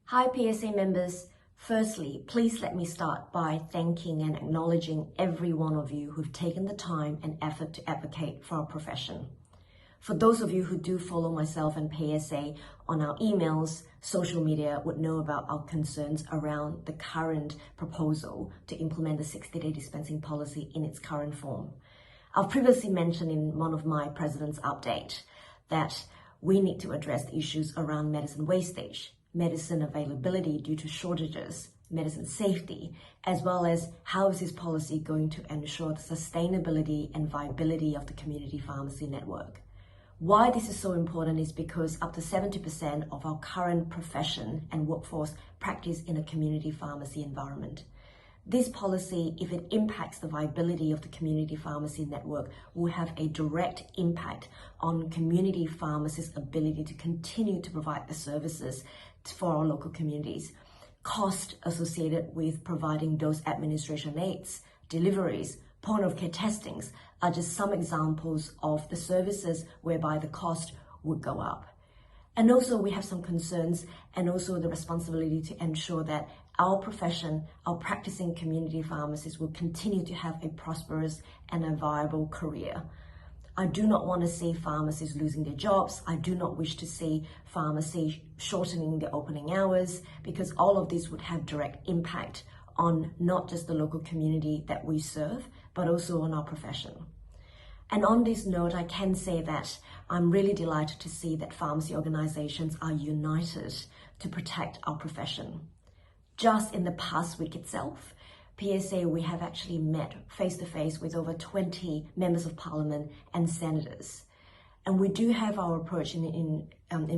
Hi PSA members. Firstly, please let me start by thanking and acknowledging every one of you who've taken the time and effort to advocate for our profession. For those of you who do follow myself and PSA on our emails, social media would know about our concerns around the current proposal to implement the 60-day dispensing policy in its current form. I've previously mentioned in one of my President's Update that we need to address the issues around medicine wastage, medicine availability due to shortages, medicine safety, as well as how is this policy going to ensure the sustainability and viability of the community pharmacy network. Why this is so important is because up to 70% of our current profession and workforce practice in a community pharmacy environment. This policy, if it impacts the viability of the community pharmacy network, will have a direct impact on community pharmacists' ability to continue to provide the services for our local communities. Cost associated with providing dose administration aids, deliveries, point of care testings are just some examples of the services whereby the cost would go up. And also we have some concerns and also the responsibility to ensure that our profession, our practicing community pharmacists will continue to have a prosperous and a viable career. I do not want to see pharmacists losing their jobs. I do not wish to see pharmacy shortening their opening hours, because all of this would have direct impact on not just the local community that we serve, but also on our profession. And on this note, I can say that I'm really delighted to see that pharmacy organizations are united to protect our profession. Just in the past week itself, PSA, we have actually met face-to-face with over 20 members of parliament and senators. And we do have our approach in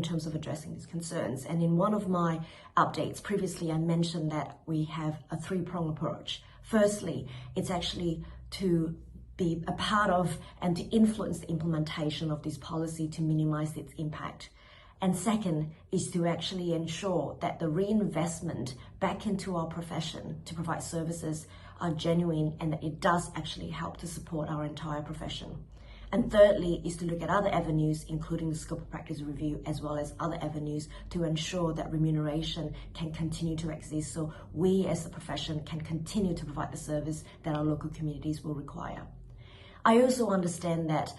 terms of addressing these concerns. And in one of my updates previously, I mentioned that we have a three-pronged approach. Firstly, it's actually to be a part of and to influence the implementation of this policy to minimize its impact. And second is to actually ensure that the reinvestment back into our profession to provide services are genuine and that it does actually help to support our entire profession. And thirdly is to look at other avenues, including the scope of practice review, as well as other avenues to ensure that remuneration can continue to exist so we as the profession can continue to provide the service that our local communities will require. I also understand that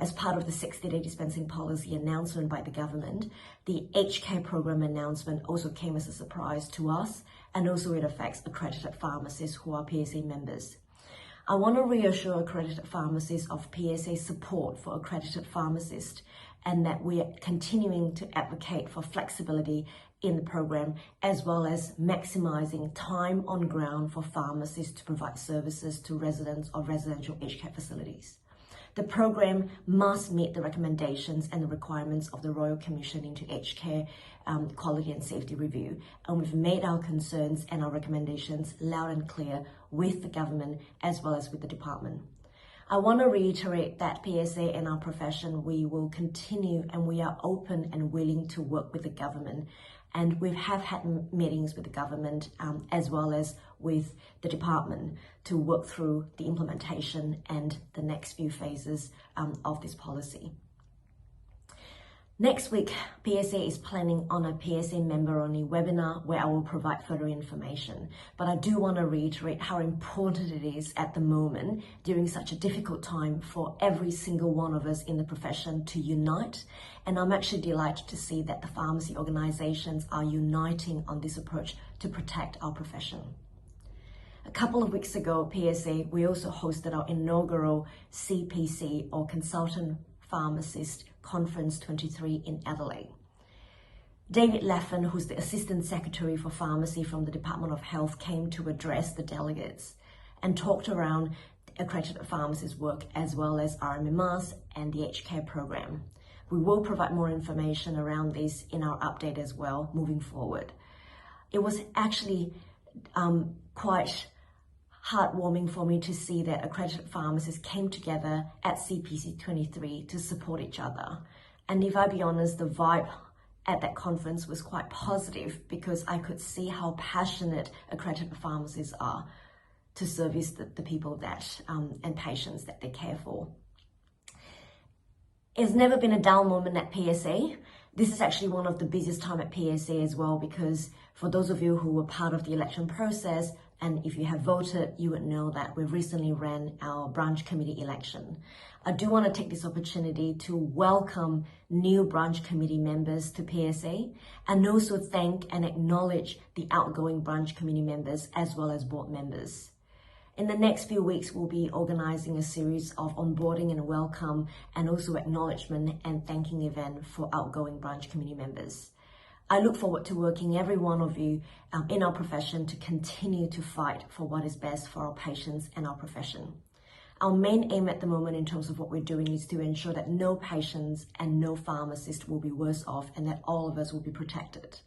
as part of the 60-day dispensing policy announcement by the government, the aged care program announcement also came as a surprise to us, and also it affects accredited pharmacists who are PSA members. I want to reassure accredited pharmacists of PSA's support for accredited pharmacists and that we are continuing to advocate for flexibility in the program, as well as maximizing time on ground for pharmacists to provide services to residents of residential aged care facilities. The program must meet the recommendations and the requirements of the Royal Commission into Aged Care Quality and Safety Review, and we've made our concerns and our recommendations loud and clear with the government as well as with the department. I want to reiterate that PSA and our profession, we will continue and we are open and willing to work with the government. And we have had meetings with the government as well as with the department to work through the implementation and the next few phases of this policy. Next week, PSA is planning on a PSA member-only webinar where I will provide further information. But I do want to reiterate how important it is at the moment, during such a difficult time, for every single one of us in the profession to unite. And I'm actually delighted to see that the pharmacy organizations are uniting on this approach to protect our profession. A couple of weeks ago, PSA, we also hosted our inaugural CPC, or Consultant Pharmacist Conference 23 in Adelaide. David Laffin, who's the Assistant Secretary for Pharmacy from the Department of Health, came to address the delegates and talked around accredited pharmacists' work as well as RMMRs and the aged care program. We will provide more information around this in our update as well moving forward. It was actually quite heartwarming for me to see that accredited pharmacists came together at CPC 23 to support each other. And if I be honest, the vibe at that conference was quite positive because I could see how passionate accredited pharmacists are to service the people that and patients that they care for. It's never been a dull moment at PSA. This is actually one of the busiest time at PSA as well, because for those of you who were part of the election process, and if you have voted, you would know that we recently ran our branch committee election. I do want to take this opportunity to welcome new branch committee members to PSA, and also thank and acknowledge the outgoing branch committee members as well as board members. In the next few weeks, we'll be organizing a series of onboarding and welcome and also acknowledgement and thanking event for outgoing branch committee members. I look forward to working every one of you in our profession to continue to fight for what is best for our patients and our profession. Our main aim at the moment in terms of what we're doing is to ensure that no patients and no pharmacists will be worse off and that all of us will be protected.